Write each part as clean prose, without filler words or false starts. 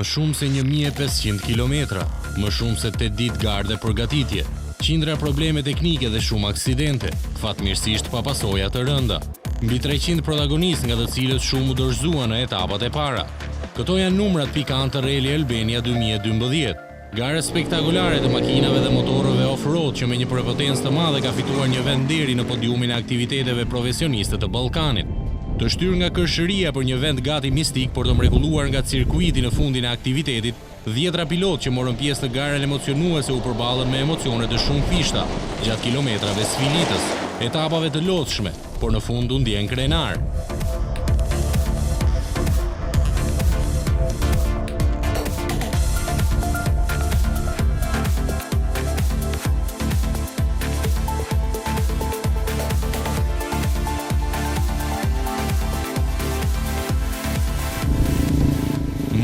shumë se 1500 kilometra, më shumë se 8 ditë garë dhe përgatitje, qindra probleme teknike dhe shumë aksidente, fatmirësisht pa pasoja të rënda. Mbi 300 protagonistë nga të cilët shumë u dorëzuan në etapat e para. Këto janë numrat pikant të Rally Albania 2012. Gare spektakolare të makinave dhe motorëve off-road që me një prepotencë të madhe ka fituar një vend deri në podiumin e aktiviteteve profesioniste të Ballkanit. Të shtyr nga kërshëria për një vend gati mistik por të mrekulluar nga cirkuiti në fundin e aktivitetit, 10 pilot që morën pjesë të garën emocionuese u përballën me emocione të shumë fishta, gjatë kilometrave sfilitës, etapave të lodhshme, por në fund u ndjen krenar.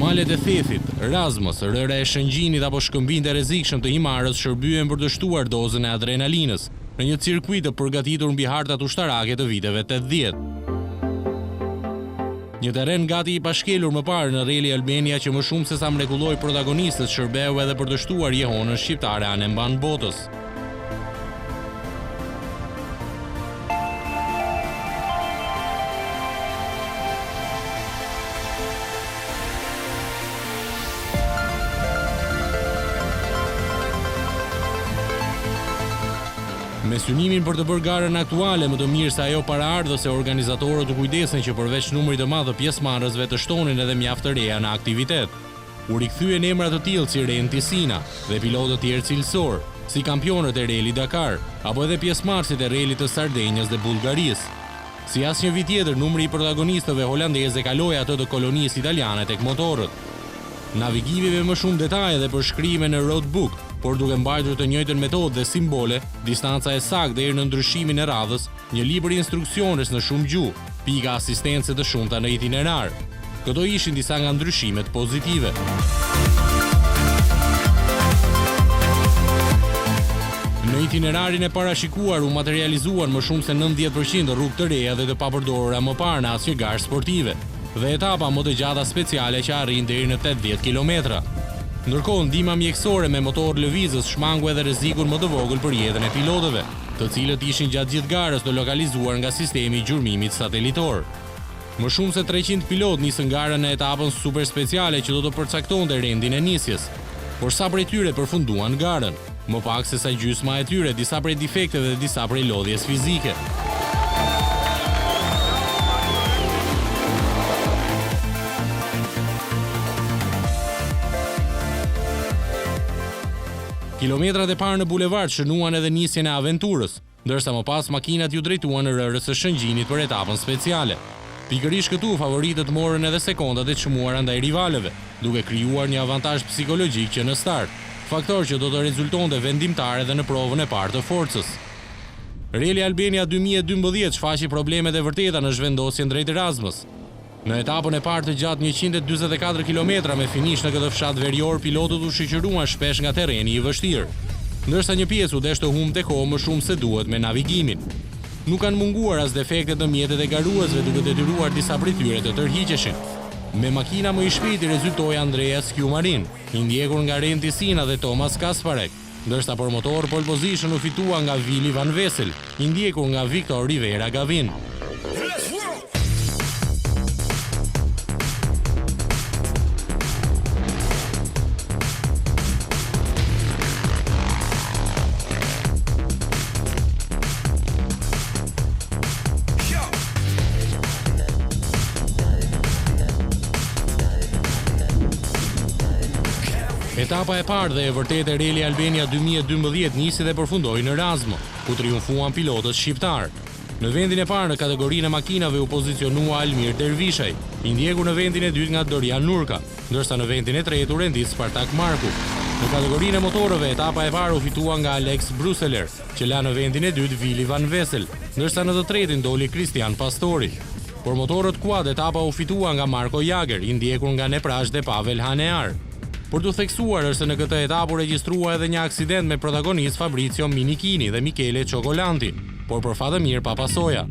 Malet e thethit, razmës, rëra e shëngjinit apo shkëmbinjtë e rrezikshëm të himarës shërbyen për të shtuar dozën e adrenalinës në një cirkuit të përgatitur mbi hartat ushtarake të viteve 80. Një terren gati i pashkelur më parë në Rally Albania që më shumë se sa mrekulloi protagonistët shërbeu edhe për të shtuar jehonën shqiptare anë mban botës. Me synimin për të bërë garën aktuale më të mirë se ajo paraardhëse, organizatorët u kujdesen që përveç numrit të madh të pjesëmarrësve të shtonin edhe mjaft të reja në aktivitet. U rikthyen emra të tillë si Ren Tisina dhe pilotë të tjerë cilësor, si kampionët e Rally Dakar, apo edhe pjesëmarrësit e Rallyt të Sardenjës dhe Bullgarisë. Si asnjë vit tjetër, numri i protagonistëve holandezë kaloi atë të kolonisë italiane tek motorët. Navigimeve më shumë detaje dhe përshkrime në roadbook, por duke mbajtur të njëjtën metodë dhe simbole, distanca e saktë deri në ndryshimin e radhës, një libër instruksionesh në shumë gjuhë, pika asistence të shumta në itinerar. Këto ishin disa nga ndryshimet pozitive. Në itinerarin e parashikuar u materializuan më shumë se 90% rrugë të reja dhe të papërdorura më parë në asnjë garë sportive, dhe etapa më të gjata speciale që arrin deri në 80 kilometra. Ndërkohë, ndihma mjekësore me motor lëvizës shmangu edhe rrezikun më të vogël për jetën e pilotëve, të cilët ishin gjatë gjithë garës të lokalizuar nga sistemi i gjurmimit satelitor. Më shumë se 300 pilot nisën garën në etapën super speciale që do të përcaktonte rendin e nisjes, por sa prej tyre përfunduan garën, më pak se sa gjysma e tyre, disa prej defekteve dhe disa prej lodhjes fizike. Kilometrat e parë në bulevard shënuan edhe nisjen e aventurës, ndërsa më pas makinat ju drejtuan në rërës së shëngjinit për etapën speciale. Pikërisht këtu favoritët morën edhe sekondat e çmuara ndaj rivalëve, duke krijuar një avantazh psikologjik që në start, faktor që do të rezultonte vendimtar edhe në provën e parë të forcës. Rally Albania 2012 shfaqi problemet e vërteta në zhvendosjen drejt Erasmus. Në etapën e parë të gjatë 144 km me finish në këtë fshat verior, pilotët u shoqëruan shpesh nga terreni i vështirë, ndërsa një pjesë u desh të humbte kohë më shumë se duhet me navigimin. Nuk kanë munguar as defektet në mjetet e garuesve, duke detyruar disa prej tyre të tërhiqeshin. Me makina më i shpejti rezultoi Andrea Skjumarin, i ndjekur nga Ren Tisina dhe Thomas Kasparek, ndërsa për motor pole position u fitua nga Vili Van Vesel, i ndjekur nga Victor Rivera Gavin. Etapa e parë dhe e vërtetë e Rally Albania 2012 nisi dhe përfundoi në Razmë, ku triumfuan pilotët shqiptar. Në vendin e parë në kategorinë e makinave u pozicionua Almir Dervishaj, i ndjekur në vendin e dytë nga Dorian Nurka, ndërsa në vendin e tretë u rendit Spartak Marku. Në kategorinë e motorëve, etapa e parë u fitua nga Alex Bruseler, që la në vendin e dytë Vili Van Vesel, ndërsa në të tretin doli Christian Pastori. Por motorët quad, etapa u fitua nga Marko Jager, i ndjekur nga Neprash dhe Pavel Hanear. Por të theksuar është se në këtë etapë u regjistrua edhe një aksident me protagonist Fabrizio Minichini dhe Michele Ciocolanti, por për fat të mirë pa pasoja.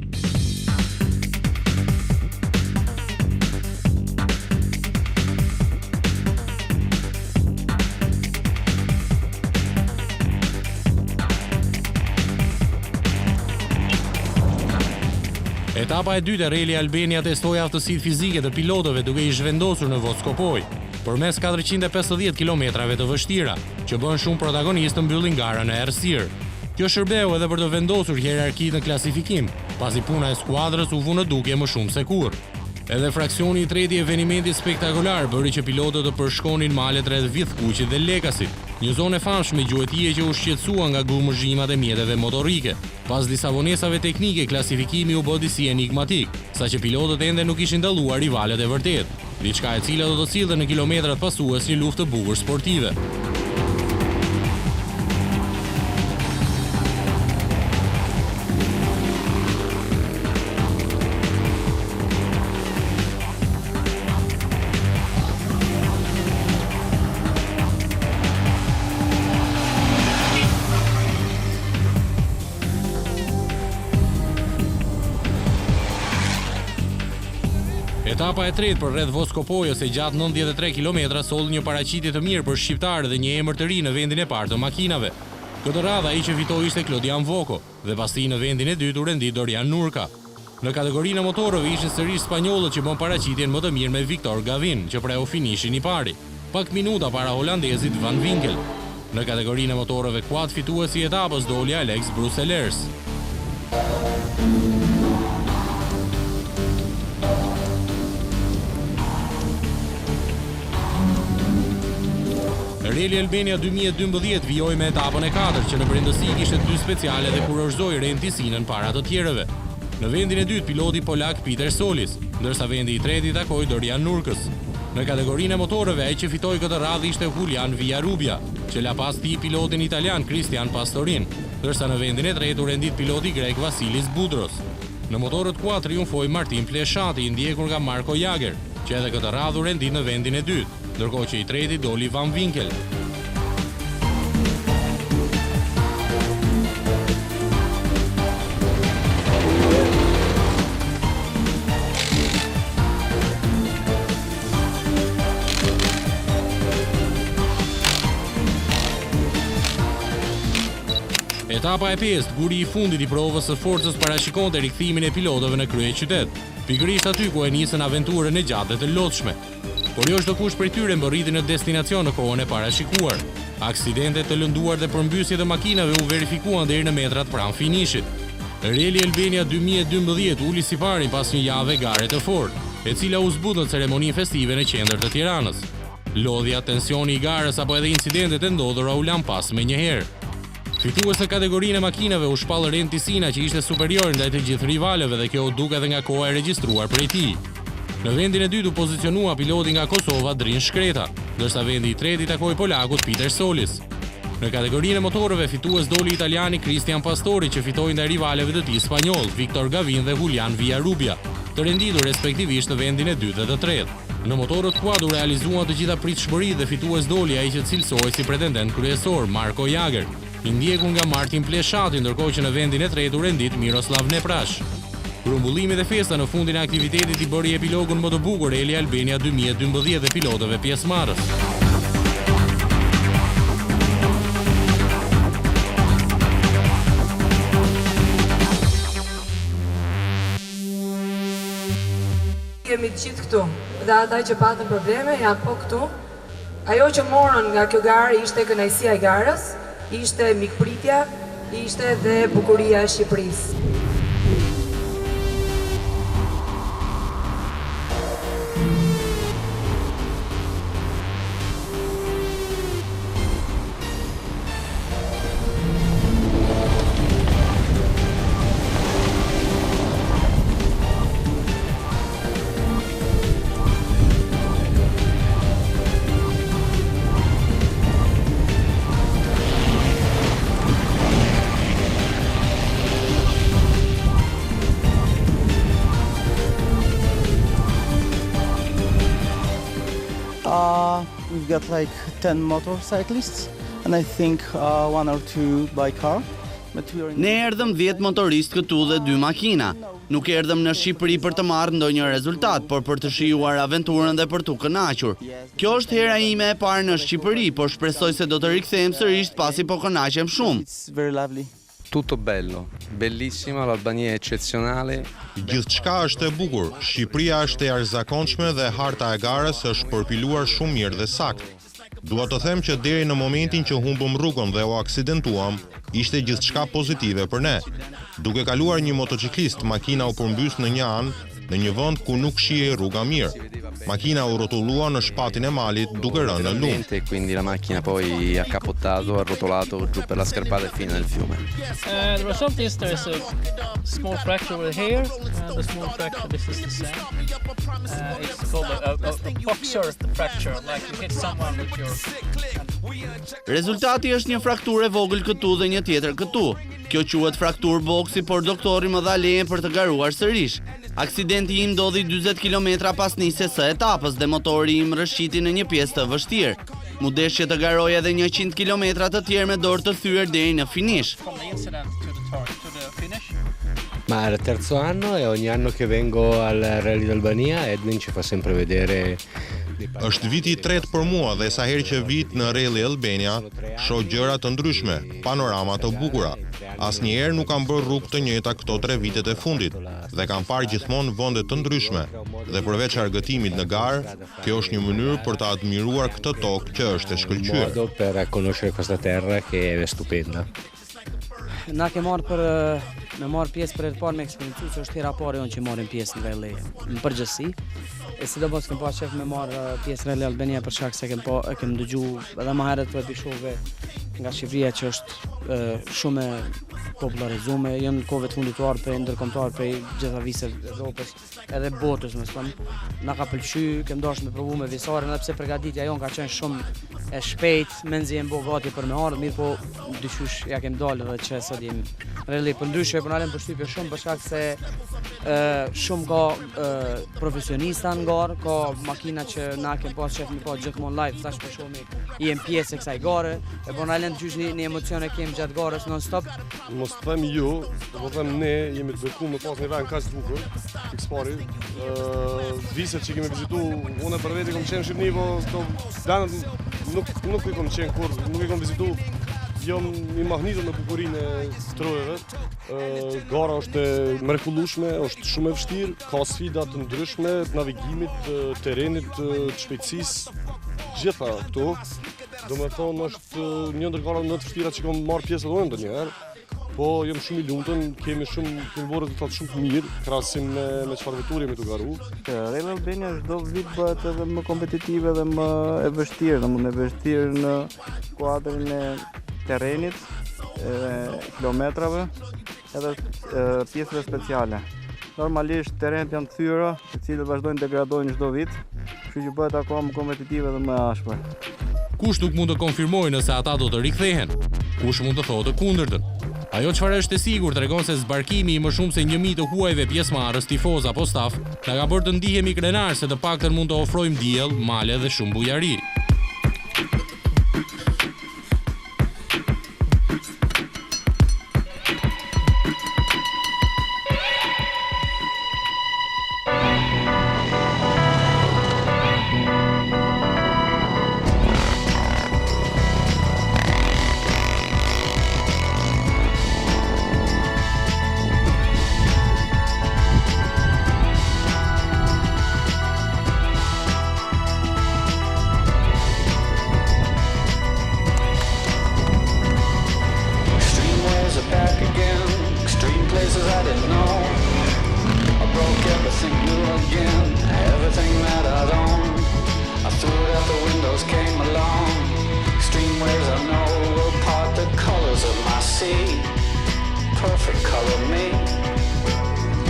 Etapa e dytë e Rally Albania testoi aftësitë fizike të pilotëve duke i zhvendosur në Voskopoj, përmes 450 kilometrave të vështira, që bën shumë protagonist të mbyllin garën e errësirë. Kjo shërbeu edhe për të vendosur hierarkitë në klasifikim, pasi puna e skuadrës u vu në dukje më shumë se kurrë. Edhe fraksioni i tretë i evenimentit spektakolar bëri që pilotët të përshkonin malet rreth Vithkuqit dhe Lekasit, një zonë e famshme gjuetie që u shqetësua nga gumëzhimat e mjeteve motorike. Pas disa vonesave teknike, klasifikimi u bë disi enigmatik, saqë pilotët ende nuk ishin dalluar rivalët e vërtet, diçka e cila do të sillte në kilometrat pasues një luftë të bukur sportive. Etapa e tretë për rreth Voskopojës e gjatë 93 km solli një paraqitje të mirë për shqiptarë dhe një emër të ri në vendin e parë të makinave. Këtë radhë ai që fitoi ishte Klodian Voko dhe pasi në vendin e dytë u rendit Dorian Nurka. Në kategorinë e motorëve ishin sërish spanjollët që bën paraqitjen më të mirë me Victor Gavin, që preu finishin i pari, pak minuta para holandezit Van Winkel. Në kategorinë e motorëve quad fituesi i etapës doli Alex Bruselers. Rally Albania 2012 vijoi me etapën e 4, që në brendësi kishte 2 speciale dhe kurorëzoi Renti Sinën para të tjerëve. Në vendin e dytë piloti polak Peter Solis, ndërsa vendi i tretë i takoi Dorian Nurkës. Në kategorinë e motorëve ai që fitoi këtë radhë ishte Julian Villarubia, që la pas tij pilotin italian Christian Pastorin, ndërsa në vendin e tretë u rendit piloti grek Vasilis Budros. Në motorët quad triumfoi Martin Pleshati, i ndjekur nga Marko Jager, që edhe këtë radhë u rendit në vendin e dytë, ndërkohë që i treti doli Van Winkel. Etapa e 5, guri i fundit i provës së forcës parashikonte rikthimin e pilotëve në kryeqytet, pikërisht aty ku e nisën aventurën e gjatë dhe të lodhshme. Por jo çdo kush prej tyre mbërriti në destinacion në kohën e parashikuar. Aksidentet të lënduar dhe përmbysjet e makinave u verifikuan deri në metrat pranë finishit. Rally Albania 2012 uli si pari pas një jave gare të fortë, e cila u zbut në ceremoninë festive në qendër të Tiranës. Lodhja, tensioni i garës apo edhe incidentet e ndodhura u lan pas menjëherë. Fitues në kategorinë e makinave u shpall Renti Sina, që ishte superior ndaj të gjithë rivalëve dhe kjo u duk edhe nga koha e regjistruar prej tij. Në vendin e dytë u pozicionua piloti nga Kosova Drin Shkreta, ndërsa vendi i tretë i takoi polakut Peter Solis. Në kategorinë e motorëve fitues doli italiani Christian Pastori, që fitoi ndaj rivalëve të tij spanjoll Victor Gavin dhe Julian Villarubia, të renditur respektivisht në vendin e dytë dhe të tretë. Në motorët quad u realizuan të gjitha pritshmëritë dhe fitues doli ai që cilësohej si pretendent kryesor Marko Jager, i ndjekur nga Martin Pleshati, ndërkohë që në vendin e tretë u rendit Miroslav Neprash. Grumbullimi dhe festa në fundin e aktivitetit i bëri epilogun më të bukur Rally Albania 2012 dhe pilotëve pjesëmarrës. Jemi të gjithë këtu, dhe ata që patën probleme janë po këtu. Ajo që morën nga kjo garë ishte kënaqësia e garës, ishte mikpritja, ishte dhe bukuria e Shqipërisë. We've got like 10 motorcyclists and I think 1 or 2 by car. Ne erdhëm 10 motoristë këtu dhe 2 makina. Nuk erdhëm në Shqipëri për të marrë ndonjë rezultat, por për të shijuar aventurën dhe për t'u kënaqur. Kjo është hera ime e parë në Shqipëri, por shpresoj se do të rikthehem sërish pasi po kënaqem shumë. It's very lovely. Tutto bello, bellissima, l'Albania è eccezionale. Gjithçka është e bukur, Shqipëria është e jashtëzakonshme dhe harta e garës është përpiluar shumë mirë dhe saktë. Dua të them që deri në momentin që humbëm rrugën dhe u aksidentuam, ishte gjithçka pozitive për ne. Duke kaluar një motociklist, makina u përmbys në një anë, në një vend ku nuk shihej rruga mirë. Makina u rrotullua në shpatin e malit duke rënë në lum. E quindi la macchina poi ha capottato, ha rotolato giù per la scarpata e fine nel fiume. The result is there is a small fracture over here, and the small fracture, this is the same. It's called a boxer fracture, like you hit someone with your... Rezultati është një frakturë e vogël këtu dhe një tjetër këtu. Kjo quhet frakturë boksi, por doktori më dha leje për të garuar sërish. Aksidenti im ndodhi 40 km pas nisjes së etapës dhe motori im rrëshqiti në një pjesë të vështirë. Mu desh që të garoj edhe 100 km të tjerë me dorë të thyer deri në finish. From the incident to the finish. Ma è il terzo anno e ogni anno che vengo al Rally d'Albania Edwin ci fa sempre vedere. Është viti i tretë për mua dhe sa herë që vit në Rally Albania, shoh gjëra të ndryshme, panorama të bukura. Asnjëherë nuk kam bërë rrugë të njëjta këto 3 vitet e fundit dhe kam parë gjithmonë vende të ndryshme. Dhe përveç argëtimit në garë, kjo është një mënyrë për të admiruar këtë tokë që është e shkëlqyer. Modo per conoscere questa terra che è stupenda. Na ke marrë për me marrë pjesë për e të parë me eksperiencu, që është hera parë jonë që marrim pjesë në rally në përgjithësi. E sidomos kem pas qef me marrë pjesë Rally Albania për shkak se kem dëgju edhe më herët për epishove nga Shqipëria që është shumë e popularizuar, janë kohëve të fundit për ndërkombëtar për gjitha viset e Evropës edhe botës, më thënë. Na ka pëlqyer, kem dashur me provu me visaren, edhe pse përgatitja jon ka qenë shumë e shpejt, menzi e mbo gati për me ardhur, mirë po dyqysh ja kem dalë edhe që sot jemi rally. Për ndryshe po na lëm përshtypje shumë për shkak se shumë ka profesionista në garë, ka makina që na kem pas qef me pa gjithmonë live, tash për shumë jem pjesë e kësaj gare, e po na lëm dyqysh një emocion e kem gjatë garës non stop. Mos të them ju, po them ne jemi të bekuar me pas një vend kaq të bukur, fikspari. Viset që kemi vizitu, unë për vete kam qenë në Shqipëni, po nuk i kam qenë kur, nuk i kam vizitu. Jam i mahnitur në bukurinë e trojeve. Gara është e mrekullueshme, është shumë e vështirë, ka sfida të ndryshme, të navigimit, të terrenit, të shpejtësisë, gjitha këtu. Domethënë është një ndër garat më të vështira që kam marrë pjesë edhe ndonjëherë. Po jam shumë i lumtur, kemi bërë rezultate shumë të mirë, krahasim me çfarë veturi jemi të garu. Rally Albania çdo vit bëhet edhe më kompetitive dhe më e vështirë, domethënë e vështirë në kuadrin e terrenit, kilometrave, edhe pjesëve speciale. Normalisht terrenet janë të thyra, të cilët vazhdojnë degradojnë çdo vit, kështu që bëhet akoma më kompetitive dhe më ashpër. Kush nuk mund të konfirmojë nëse ata do të rikthehen? Kush mund të thotë të kundërtën? Ajo çfarë është e sigurt tregon se zbarkimi i më shumë se 1000 të huajve pjesëmarrës, tifoz apo staf, na ka bërë të ndihemi krenar se të paktën mund të ofrojmë diell, male dhe shumë bujari. Perfect color me.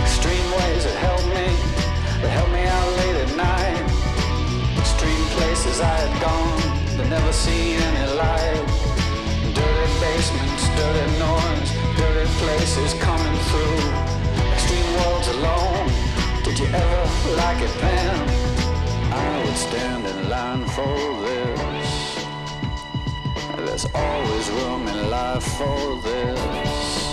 Extreme ways that help me out late at night. Extreme places I had gone, but never seen any light. Dirty basements, dirty noise, dirty places coming through. Extreme worlds alone. Did you ever like it then? I would stand in line for this. There's always room in life for this.